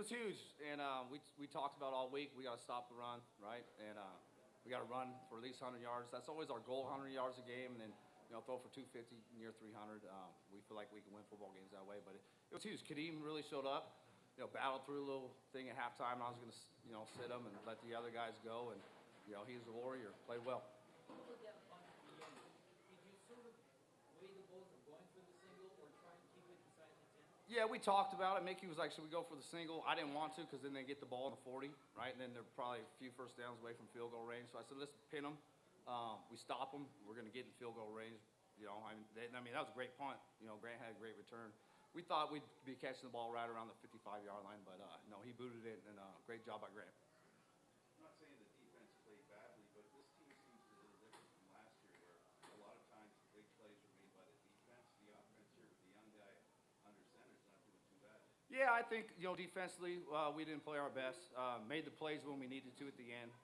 was huge, and we talked about all week. We got to stop the run, right? And we got to run for at least 100 yards. That's always our goal, 100 yards a game, and then throw for 250 near 300. We feel like we can win football games that way, but it was huge. Kadeem really showed up. Battled through a little thing at halftime. I was going to sit him and let the other guys go, and he was a warrior. Played well. Yeah, we talked about it. Mickey was like, should we go for the single? I didn't want to because then they get the ball in the 40, right? And then they're probably a few first downs away from field goal range. So I said, let's pin them. We stop them. We're going to get in field goal range. That was a great punt. Grant had a great return. We thought we'd be catching the ball right around the 55-yard line, but no, he booted it, and great job by Grant. I'm not saying the defense played badly, but this team seems a little different from last year, where a lot of times big plays are made by the defense. The offense here with the young guy under center is not doing too bad. Yeah, I think defensively we didn't play our best. Made the plays when we needed to at the end.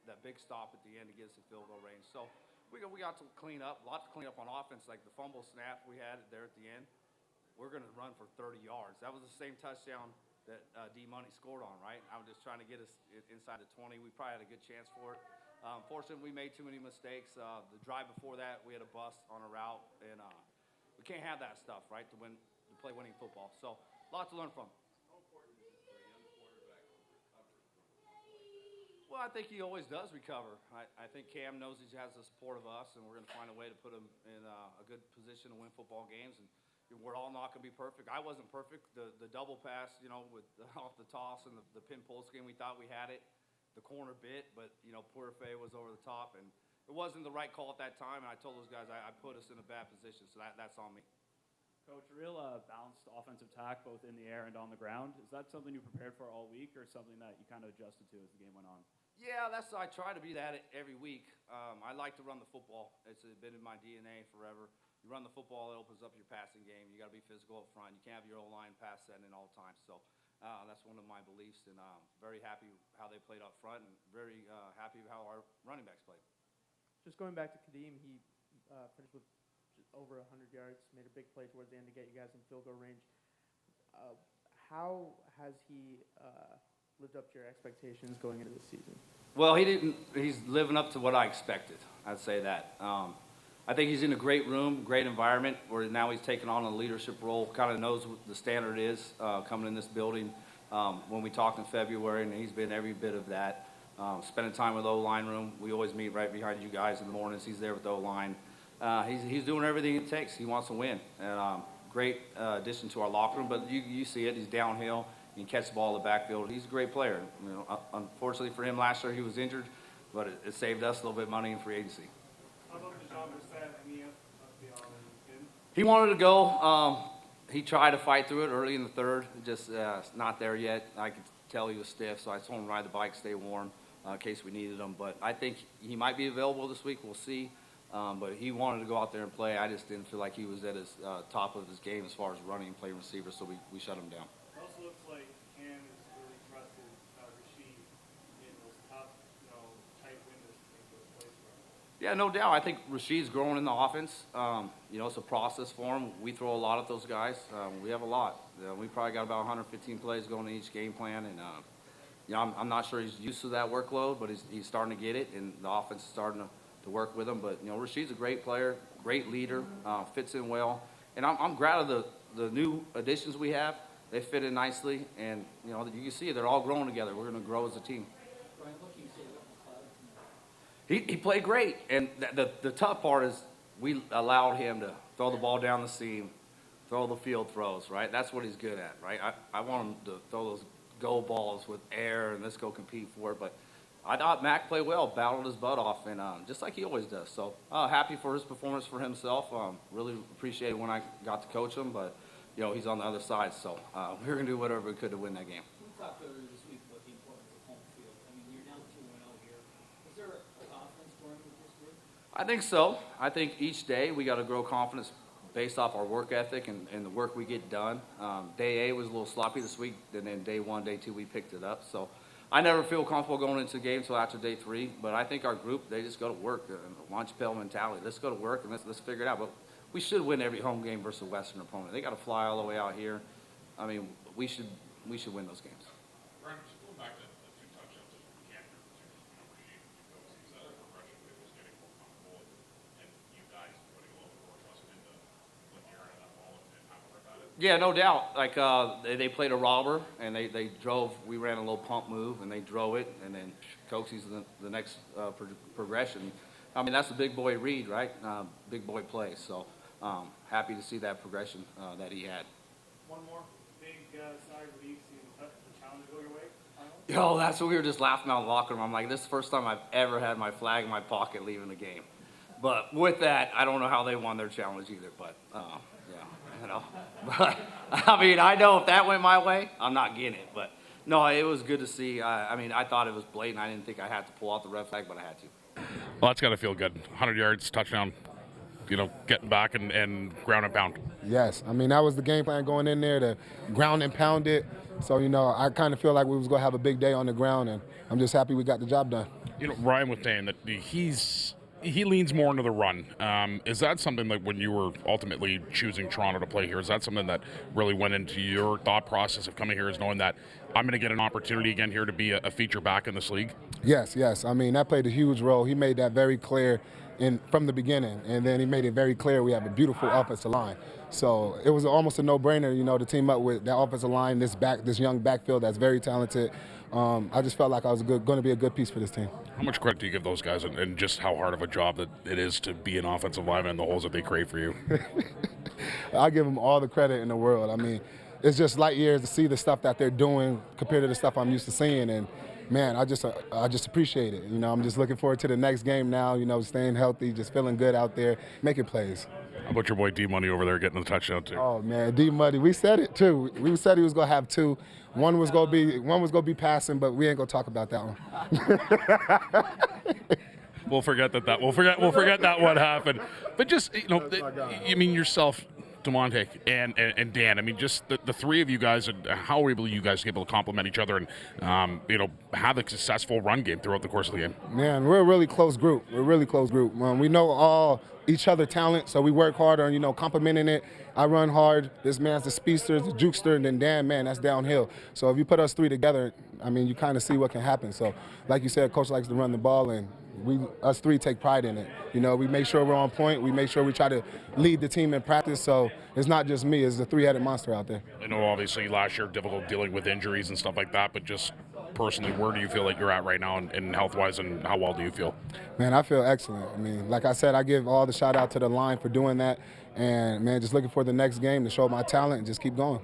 That big stop at the end to get us in field goal range. So we got to clean up. A lot to clean up on offense, like the fumble snap we had there at the end. We're going to run for 30 yards. That was the same touchdown that D Money scored on, right? I was just trying to get us inside the 20. We probably had a good chance for it. Fortunately, we made too many mistakes. The drive before that, we had a bust on a route, and we can't have that stuff, right, to play winning football. So, a lot to learn from. How important is it for a young quarterback to recover from? Well, I think he always does recover. I think Cam knows he has the support of us, and we're going to find a way to put him in a good position to win football games. And we're all not going to be perfect. I wasn't perfect. The double pass, with off the toss and the pin post game, we thought we had it. The corner bit, but Puerfe was over the top, and it wasn't the right call at that time. And I told those guys I put us in a bad position, so that's on me. Coach, a real balanced offensive attack, both in the air and on the ground. Is that something you prepared for all week, or something that you kind of adjusted to as the game went on? Yeah, I try to be that every week. I like to run the football. It's been in my DNA forever. You run the football, it opens up your passing game. You got to be physical up front. You can't have your O-line pass setting in all the time. So that's one of my beliefs, and very happy how they played up front, and very happy how our running backs played. Just going back to Kadeem, he finished with over 100 yards, made a big play towards the end to get you guys in field goal range. How has he lived up to your expectations going into this season? Well, he's living up to what I expected. I'd say that. I think he's in a great room, great environment, where now he's taking on a leadership role, kind of knows what the standard is coming in this building. When we talked in February, and he's been every bit of that. Spending time with the O-line room. We always meet right behind you guys in the mornings. He's there with the O-line. He's doing everything it takes. He wants to win. And great addition to our locker room, but you see it. He's downhill. He can catch the ball in the backfield. He's a great player. Unfortunately for him last year, he was injured, but it saved us a little bit of money in free agency. How about the job of that? He wanted to go. He tried to fight through it early in the third. Just not there yet. I could tell he was stiff, so I told him to ride the bike, stay warm, in case we needed him. But I think he might be available this week. We'll see. But he wanted to go out there and play. I just didn't feel like he was at his top of his game as far as running and playing receiver, so we shut him down. It also looks like Cam is really trusted Rasheed in those tough, tight windows to make those plays for him. Yeah, no doubt. I think Rasheed's growing in the offense. It's a process for him. We throw a lot at those guys. We have a lot. We probably got about 115 plays going in each game plan, and I'm not sure he's used to that workload, but he's starting to get it, and the offense is starting to work with him. But Rasheed's a great player, great leader, fits in well, and I'm glad of the new additions we have. They fit in nicely, and you can see they're all growing together. We're going to grow as a team. He played great, and the tough part is we allowed him to throw the ball down the seam, throw the field throws, right? That's what he's good at, right? I want him to throw those go balls with air and let's go compete for it. But I thought Mac played well, battled his butt off, and just like he always does. So happy for his performance for himself. Really appreciated when I got to coach him, but he's on the other side. So we're going to do whatever we could to win that game. We talked earlier this week about the importance of home field. I mean, you're now 2-0 here. Is there a confidence growing with this group? I think so. I think each day we got to grow confidence based off our work ethic and the work we get done. Day A was a little sloppy this week, and then day 1, day 2, we picked it up. So I never feel comfortable going into the game until after day 3, but I think our group, they just go to work, launch pedal mentality. Let's go to work and let's figure it out. But we should win every home game versus a Western opponent. They got to fly all the way out here. I mean, we should we should win those games. Ryan, just going back to the 2 touchdowns that you can't Rashid and Coates, is that a progression that was getting more comfortable and you guys putting a little bit more trust into when you're in that ball and how to work about it? Yeah, no doubt. Like they played a robber, and they drove. We ran a little pump move, and they drove it, and then Coxie's the next progression. I mean, that's a big boy read, right? Big boy play. So happy to see that progression that he had. One more big side relief, seeing the challenge go your way. Yo, that's what we were just laughing out in the locker room. I'm like, this is the first time I've ever had my flag in my pocket leaving the game. But with that, I don't know how they won their challenge either. But yeah, you know. But I mean, I know if that went my way, I'm not getting it. But no, it was good to see. I mean, I thought it was blatant. I didn't think I had to pull out the red flag, but I had to. Well, that's got to feel good. 100 yards, touchdown, getting back and ground and pound. Yes. I mean, that was the game plan going in there, to ground and pound it. So, I kind of feel like we was going to have a big day on the ground, and I'm just happy we got the job done. Ryan was saying that he leans more into the run. Is that something that when you were ultimately choosing Toronto to play here, is that something that really went into your thought process of coming here, is knowing that I'm going to get an opportunity again here to be a feature back in this league? Yes. I mean, that played a huge role. He made that very clear from the beginning, and then he made it very clear we have a beautiful offensive line. So it was almost a no-brainer, to team up with that offensive line, this young backfield that's very talented. I just felt like I was going to be a good piece for this team. How much credit do you give those guys and just how hard of a job that it is to be an offensive lineman and the holes that they create for you? I give them all the credit in the world. I mean, it's just light years to see the stuff that they're doing compared to the stuff I'm used to seeing. And, man, I just appreciate it. I'm just looking forward to the next game now, staying healthy, just feeling good out there, making plays. How about your boy D-Money over there getting the touchdown, too? Oh, man, D-Money. We said it, too. We said he was going to have 2. One was going to be passing, but we ain't going to talk about that one. We'll forget that. We'll forget that what happened. But just, you mean yourself, DeMonte and Dan. I mean, just the 3 of you guys, and how are you guys able to complement each other and, have a successful run game throughout the course of the game? Man, we're a really close group. We know all each other talent, so we work hard on, complementing it. I run hard. This man's the speedster, the jukester, and then Dan, man, that's downhill. So if you put us 3 together, I mean, you kind of see what can happen. So like you said, Coach likes to run the ball, and us 3 take pride in it. We make sure we're on point. We make sure we try to lead the team in practice. So it's not just me. It's the 3-headed monster out there. I know obviously last year difficult dealing with injuries and stuff like that, but just personally, where do you feel like you're at right now and health-wise, and how well do you feel? Man, I feel excellent. I mean, like I said, I give all the shout-out to the line for doing that. And, man, just looking for the next game to show my talent and just keep going.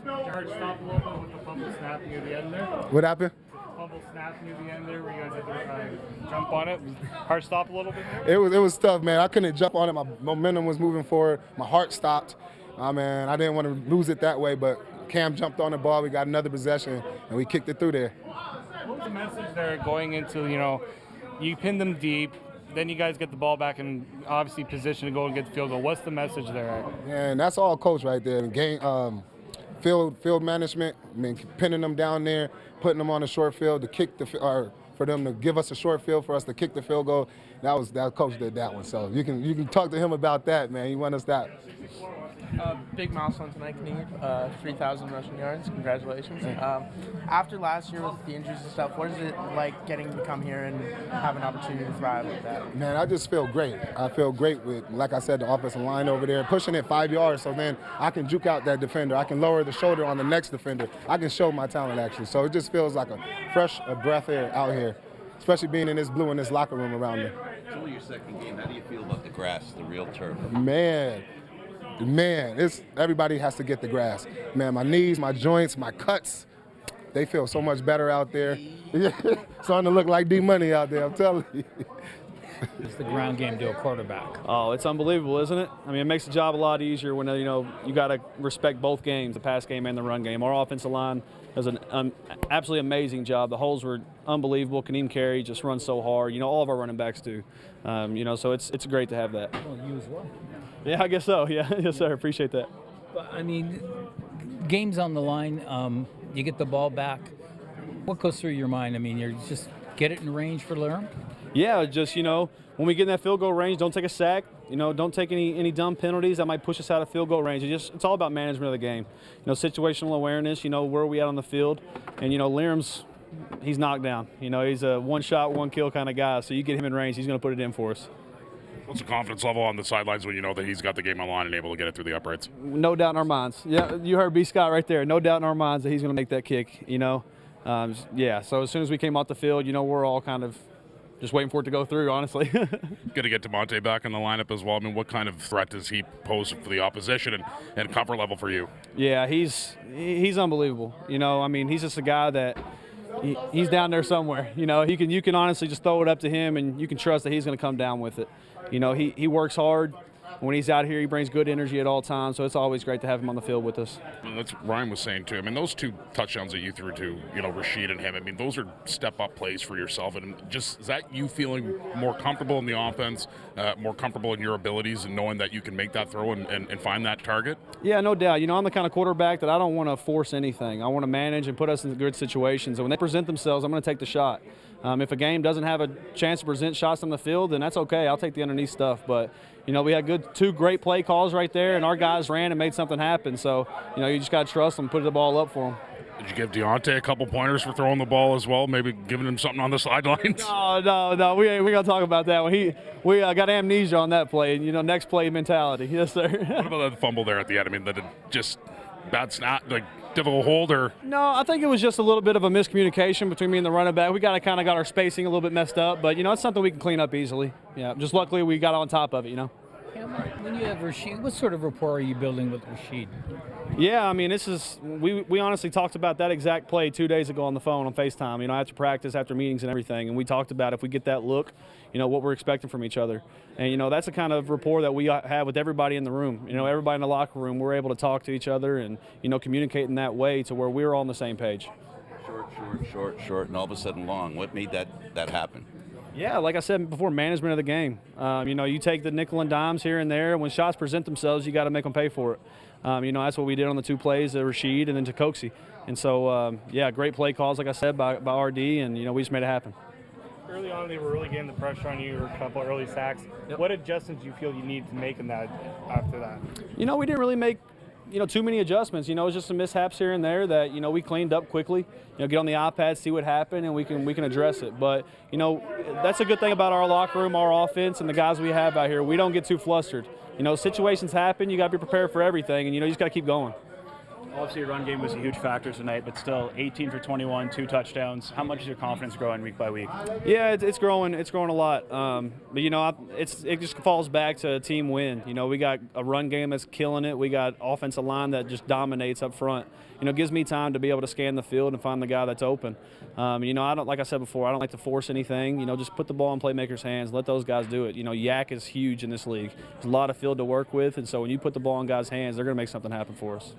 Jared, stop a little bit with the fumble snap near the end there. What happened? Fumble snap near the end there where you guys had to jump on it. Hard stop a little bit there? It was tough, man. I couldn't jump on it. My momentum was moving forward. My heart stopped. Man, I didn't want to lose it that way, but Cam jumped on the ball. We got another possession, and we kicked it through there. What was the message there going into, you pinned them deep, then you guys get the ball back and obviously position to go and get the field goal. What's the message there? And that's all coach right there. Game, field management, I mean, pinning them down there, putting them on a short field to kick or for them to give us a short field for us to kick the field goal. That coach did that one. So you can talk to him about that, man. He won us that. Big milestone tonight, Kinnear. 3,000 rushing yards. Congratulations. After last year with the injuries and stuff, what is it like getting to come here and have an opportunity to thrive like that? Man, I just feel great. I feel great with, like I said, the offensive line over there, pushing it 5 yards, so then I can juke out that defender. I can lower the shoulder on the next defender. I can show my talent, actually. So it just feels like a fresh breath air out here, especially being in this blue in this locker room around me. It's only your second game. How do you feel about the grass, the real turf? Man, everybody has to get the grass. Man, my knees, my joints, my cuts, they feel so much better out there. Starting to look like D-Money out there, I'm telling you. It's the ground game to a quarterback. Oh, it's unbelievable, isn't it? I mean, it makes the job a lot easier when, you got to respect both games, the pass game and the run game. Our offensive line does an absolutely amazing job. The holes were unbelievable. Carey just runs so hard. All of our running backs do. So it's great to have that. Well, you as well. Yeah, I guess so. Yeah, yes, sir. Appreciate that. But, I mean, games on the line, you get the ball back. What goes through your mind? I mean, you're just get it in range for Laram? Yeah, just, when we get in that field goal range, don't take a sack. You know, don't take any dumb penalties that might push us out of field goal range. It's all about management of the game. You know, situational awareness. You know, where are we at on the field? And you know, Liram's, he's knocked down. You know, he's a one shot, one kill kind of guy. So you get him in range, he's going to put it in for us. What's the confidence level on the sidelines when you know that he's got the game on line and able to get it through the uprights? No doubt in our minds. Yeah, you heard B. Scott right there. No doubt in our minds that he's going to make that kick. You know, yeah. So as soon as we came off the field, you know, we're all kind of just waiting for it to go through, honestly. Good to get DeMonte back in the lineup as well. I mean, what kind of threat does he pose for the opposition and comfort level for you? Yeah, he's unbelievable. You know, I mean, he's just a guy that he's down there somewhere. You know, you can honestly just throw it up to him, and you can trust that he's going to come down with it. You know, he works hard. When he's out here, he brings good energy at all times, so it's always great to have him on the field with us. I mean, that's what Ryan was saying, too. I mean, those 2 touchdowns that you threw to, you know, Rashid and him, I mean, those are step-up plays for yourself. And just, is that you feeling more comfortable in the offense, more comfortable in your abilities and knowing that you can make that throw and find that target? Yeah, no doubt. You know, I'm the kind of quarterback that I don't want to force anything. I want to manage and put us in good situations. And when they present themselves, I'm going to take the shot. If a game doesn't have a chance to present shots on the field, then that's okay. I'll take the underneath stuff. But, you know, we had 2 great play calls right there, and our guys ran and made something happen. So, you know, you just got to trust them, put the ball up for them. Did you give Deontay a couple pointers for throwing the ball as well, maybe giving him something on the sidelines? No, we ain't going to talk about that one. We got amnesia on that play, and, you know, next play mentality. Yes, sir. What about that fumble there at the end? I mean, that just bad snap, like difficult hold, or? No, I think it was just a little bit of a miscommunication between me and the running back. We kind of got our spacing a little bit messed up, but, you know, it's something we can clean up easily. Yeah, just luckily we got on top of it, you know. When you have Rashid, what sort of rapport are you building with Rashid? Yeah, I mean, we honestly talked about that exact play 2 days ago on the phone on FaceTime, you know, after practice, after meetings and everything, and we talked about if we get that look, you know, what we're expecting from each other. And, you know, that's the kind of rapport that we have with everybody in the room. You know, everybody in the locker room, we're able to talk to each other and, you know, communicate in that way to where we're all on the same page. Short, and all of a sudden long. What made that happen? Yeah, like I said before, management of the game. You know, you take the nickel and dimes here and there. When shots present themselves, you got to make them pay for it. You know, that's what we did on the 2 plays, Rashid and then to Coxie. And so, yeah, great play calls, like I said, by RD, and, you know, we just made it happen. Early on, they were really getting the pressure on you, a couple early sacks. Yep. What adjustments do you feel you need to make in that after that? You know, we didn't really make, you know, too many adjustments. You know, it was just some mishaps here and there that, you know, we cleaned up quickly. You know, get on the iPad, see what happened, and we can address it. But, you know, that's a good thing about our locker room, our offense, and the guys we have out here. We don't get too flustered. You know, situations happen. You got to be prepared for everything, and, you know, you just got to keep going. Obviously, your run game was a huge factor tonight, but still 18 for 21, 2 touchdowns. How much is your confidence growing week by week? Yeah, it's growing. It's growing a lot. But, you know, it just falls back to a team win. You know, we got a run game that's killing it. We got offensive line that just dominates up front. You know, it gives me time to be able to scan the field and find the guy that's open. You know, like I said before, I don't like to force anything. You know, just put the ball in playmakers' hands. Let those guys do it. You know, yak is huge in this league. There's a lot of field to work with, and so when you put the ball in guys' hands, they're going to make something happen for us.